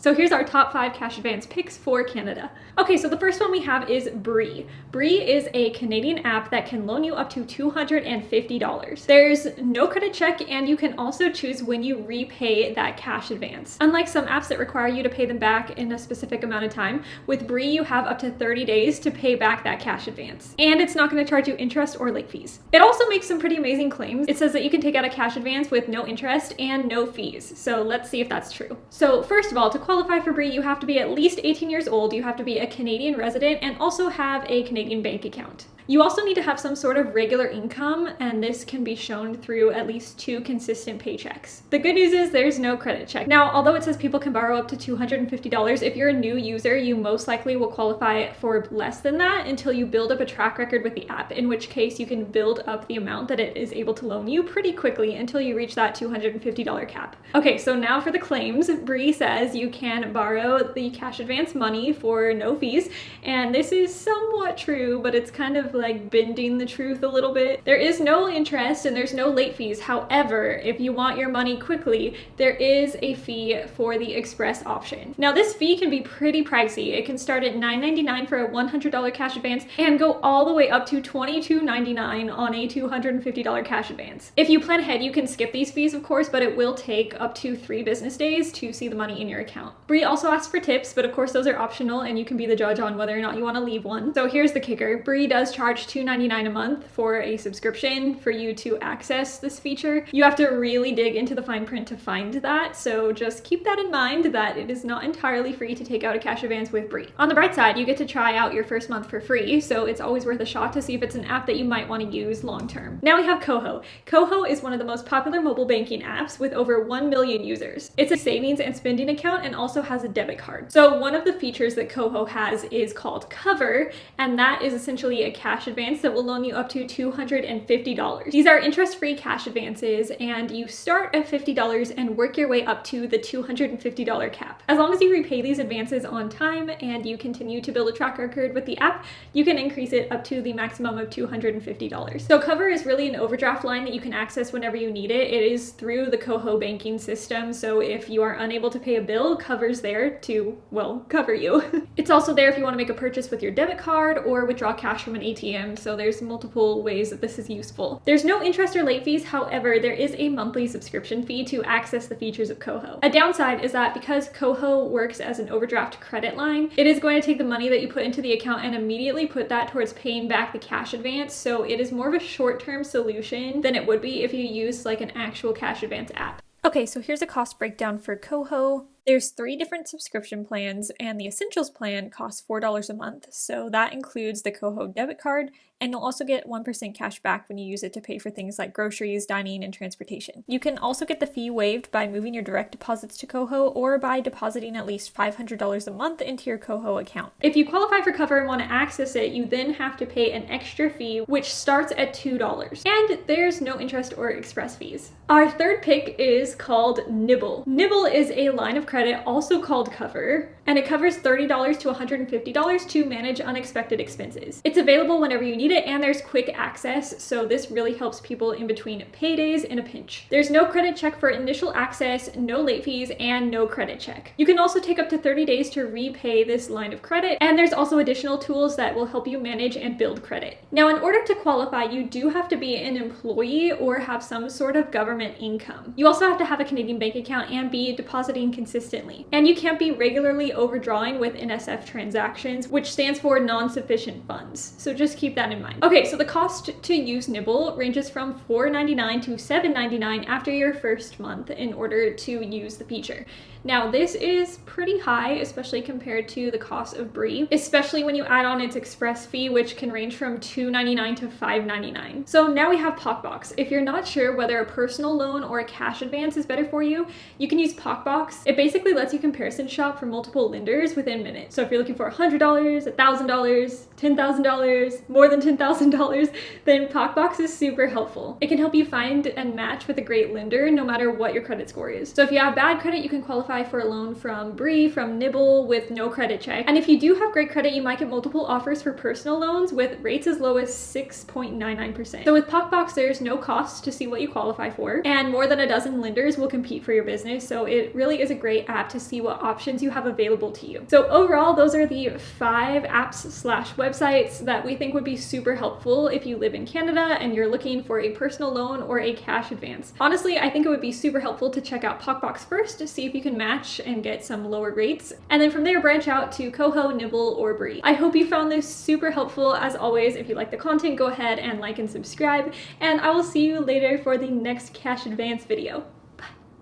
So here's our top 5 cash advance picks for Canada. Okay, so the first one we have is Bree. Bree is a Canadian app that can loan you up to $250. There's no credit check, and you can also choose when you repay that cash advance. Unlike some apps that require you to pay them back in a specific amount of time, with Bree you have up to 30 days to pay back that cash advance. And it's not going to charge you interest or late fees. It also makes some pretty amazing claims. It says that you can take out a cash advance with no interest and no fees. So let's see if that's true. So first of all, to qualify for Bree, you have to be at least 18 years old, you have to be a Canadian resident, and also have a Canadian bank account. You also need to have some sort of regular income, and this can be shown through at least 2 consistent paychecks. The good news is there's no credit check. Now, although it says people can borrow up to $250, if you're a new user, you most likely will qualify for less than that until you build up a track record with the app, in which case you can build up the amount that it is able to loan you pretty quickly until you reach that $250 cap. Okay, so now for the claims. Bree says you can borrow the cash advance money for no fees, and this is somewhat true, but it's kind of like bending the truth a little bit. There is no interest and there's no late fees. However, if you want your money quickly, there is a fee for the express option. Now, this fee can be pretty pricey. It can start at $9.99 for a $100 cash advance and go all the way up to $22.99 on a $250 cash advance. If you plan ahead, you can skip these fees, of course, but it will take up to 3 business days to see the money in your account. Bree also asks for tips, but of course those are optional and you can be the judge on whether or not you want to leave one. So here's the kicker. Bree does charge $2.99 a month for a subscription for you to access this feature. You have to really dig into the fine print to find that, so just keep that in mind that it is not entirely free to take out a cash advance with Bree. On the bright side, you get to try out your first month for free, so it's always worth a shot to see if it's an app that you might want to use long term. Now we have KOHO. KOHO is one of the most popular mobile banking apps with over 1 million users. It's a savings and spending account and also has a debit card. So one of the features that KOHO has is called Cover, and that is essentially a cash advance that will loan you up to $250. These are interest-free cash advances, and you start at $50 and work your way up to the $250 cap. As long as you repay these advances on time and you continue to build a track record with the app, you can increase it up to the maximum of $250. So Cover is really an overdraft line that you can access whenever you need it. It is through the KOHO banking system, so if you are unable to pay a bill, Cover's there to, well, cover you. It's also there if you want to make a purchase with your debit card or withdraw cash from an ATM, so there's multiple ways that this is useful. There's no interest or late fees, however, there is a monthly subscription fee to access the features of KOHO. A downside is that because KOHO works as an overdraft credit line, it is going to take the money that you put into the account and immediately put that towards paying back the cash advance, so it is more of a short-term solution than it would be if you use like an actual cash advance app. Okay, so here's a cost breakdown for KOHO. There's 3 different subscription plans, and the Essentials plan costs $4 a month, so that includes the KOHO debit card, and you'll also get 1% cash back when you use it to pay for things like groceries, dining, and transportation. You can also get the fee waived by moving your direct deposits to KOHO or by depositing at least $500 a month into your KOHO account. If you qualify for Cover and want to access it, you then have to pay an extra fee, which starts at $2, and there's no interest or express fees. Our third pick is called Nyble. Nyble is a line of credit, also called Cover, and it covers $30 to $150 to manage unexpected expenses. It's available whenever you need it, and there's quick access, so this really helps people in between paydays in a pinch. There's no credit check for initial access, no late fees, and no credit check. You can also take up to 30 days to repay this line of credit, and there's also additional tools that will help you manage and build credit. Now, in order to qualify, you do have to be an employee or have some sort of government income. You also have to have a Canadian bank account and be depositing consistently. And you can't be regularly overdrawing with NSF transactions, which stands for non-sufficient funds. So just keep that in mind. Okay, so the cost to use Nyble ranges from $4.99 to $7.99 after your first month in order to use the feature. Now, this is pretty high, especially compared to the cost of Bree, especially when you add on its express fee, which can range from $2.99 to $5.99. So now we have PockBox. If you're not sure whether a personal loan or a cash advance is better for you, you can use PockBox. It basically lets you comparison shop for multiple lenders within minutes. So if you're looking for $100, $1,000, $10,000, more than $10,000, then PockBox is super helpful. It can help you find and match with a great lender no matter what your credit score is. So if you have bad credit, you can qualify qualify for a loan from Bree, from Nyble with no credit check. And if you do have great credit, you might get multiple offers for personal loans with rates as low as 6.99%. So with PockBox, there's no cost to see what you qualify for, and more than a dozen lenders will compete for your business. So it really is a great app to see what options you have available to you. So overall, those are the 5 apps/websites that we think would be super helpful if you live in Canada and you're looking for a personal loan or a cash advance. Honestly, I think it would be super helpful to check out PockBox first to see if you can match and get some lower rates, and then from there branch out to KOHO, Nyble, or Bree. I hope you found this super helpful. As always, if you like the content, go ahead and like and subscribe, and I will see you later for the next cash advance video.